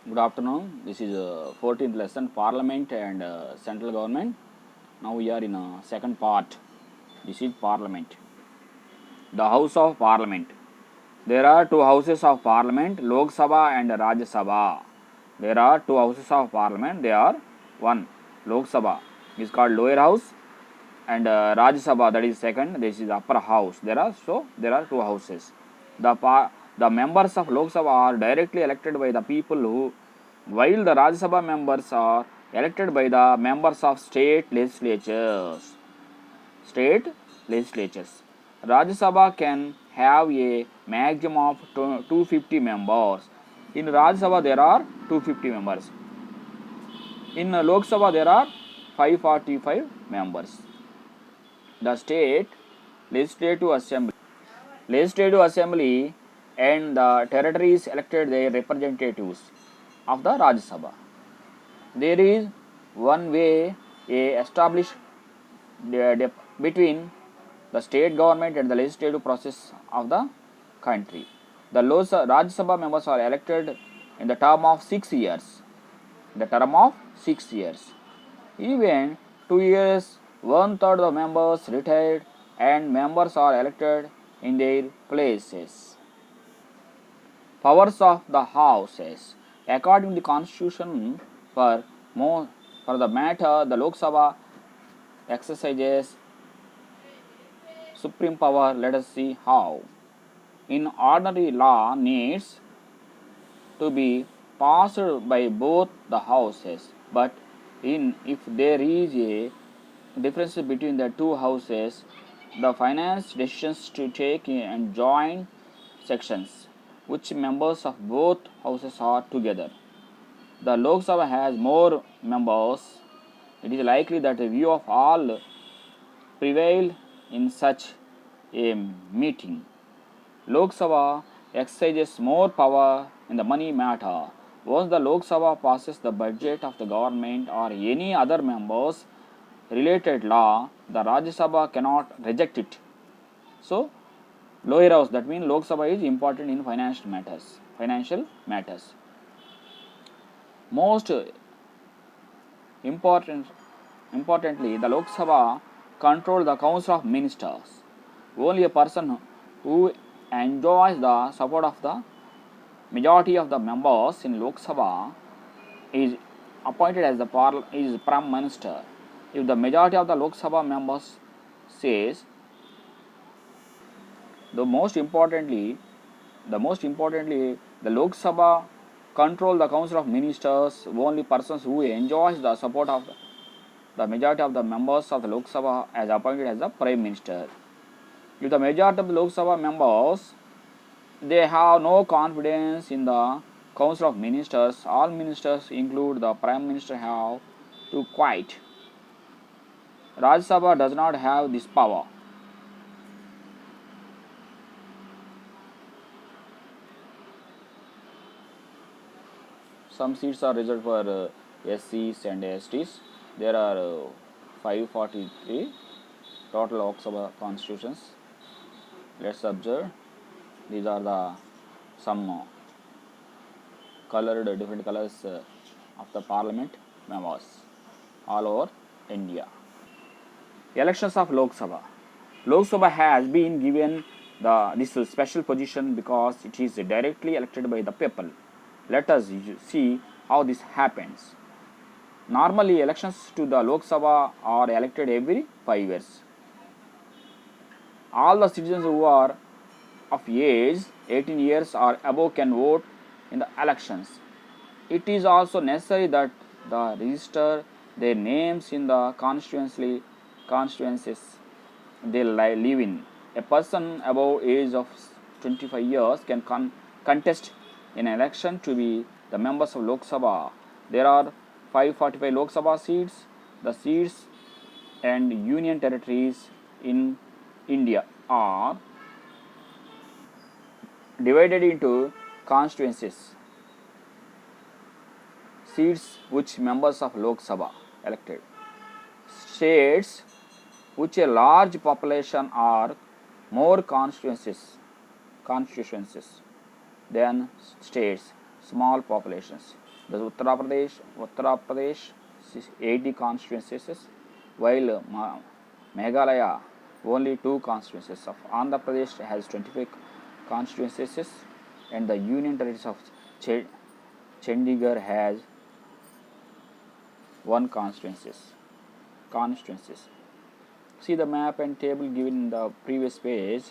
Good afternoon. This is 14th lesson Parliament and Central Government. Now we are in second part. This is Parliament. The House of Parliament. There are two houses of Parliament, Lok Sabha and Rajya Sabha. There are two houses of Parliament. They are one Lok Sabha is called lower house and Rajya Sabha, that is second. This is upper house. There are two houses. The members of Lok Sabha are directly elected by the people who, while the Rajya Sabha members are elected by the members of state legislatures. State legislatures. Rajya Sabha can have a maximum of 250 members. In Rajya Sabha there are 250 members. In Lok Sabha there are 545 members. The state legislative assembly and the territories elected their representatives of the Rajya Sabha. There is one way established between the state government and the legislative process of the country. The Rajya Sabha members are elected in the term of 6 years. Even 2 years, 1/3 of members retired and members are elected in their places. Powers of the houses. According to the constitution, for the matter, the Lok Sabha exercises supreme power. Let us see how. In ordinary law needs to be passed by both the houses, but if there is a difference between the two houses, the finance decisions to take in joint sections, which members of both houses are together. The Lok Sabha has more members. It is likely that a view of all prevail in such a meeting. Lok Sabha exercises more power in the money matter. Once the Lok Sabha passes the budget of the government or any other members related law, the Rajya Sabha cannot reject it. So, lower house, that means Lok Sabha is important in financial matters. Most importantly, the Lok Sabha controls the Council of Ministers. Only a person who enjoys the support of the majority of the members in Lok Sabha is appointed as the Prime Minister. If the majority of the Lok Sabha members says, the most importantly, the Lok Sabha control the Council of Ministers. Only persons who enjoys the support of the majority of the members of the Lok Sabha as appointed as the Prime Minister. If the majority of the Lok Sabha members they have no confidence in the Council of Ministers, all ministers include the Prime Minister have to quit. Rajya Sabha does not have this power. Some seats are reserved for SCs and STs. There are 543 total Lok Sabha constitutions. Let's observe. These are the some colored different colors of the parliament members all over India. Elections of Lok Sabha. Lok Sabha has been given this special position because it is directly elected by the people. Let us see how this happens. Normally, elections to the Lok Sabha are elected every 5 years. All the citizens who are of age 18 years or above can vote in the elections. It is also necessary that the register their names in the constituencies they live in. A person above age of 25 years can contest in an election to be the members of Lok Sabha. There are 545 Lok Sabha seats. The seats and union territories in India are divided into constituencies. Seats which members of Lok Sabha elected. States which a large population are more constituencies than states small populations. The Uttar Pradesh 80 constituencies, while Meghalaya only 2 constituencies. Of Andhra Pradesh has 25 constituencies, and the Union Territory of Chandigarh has 1 constituencies. See the map and table given in the previous page.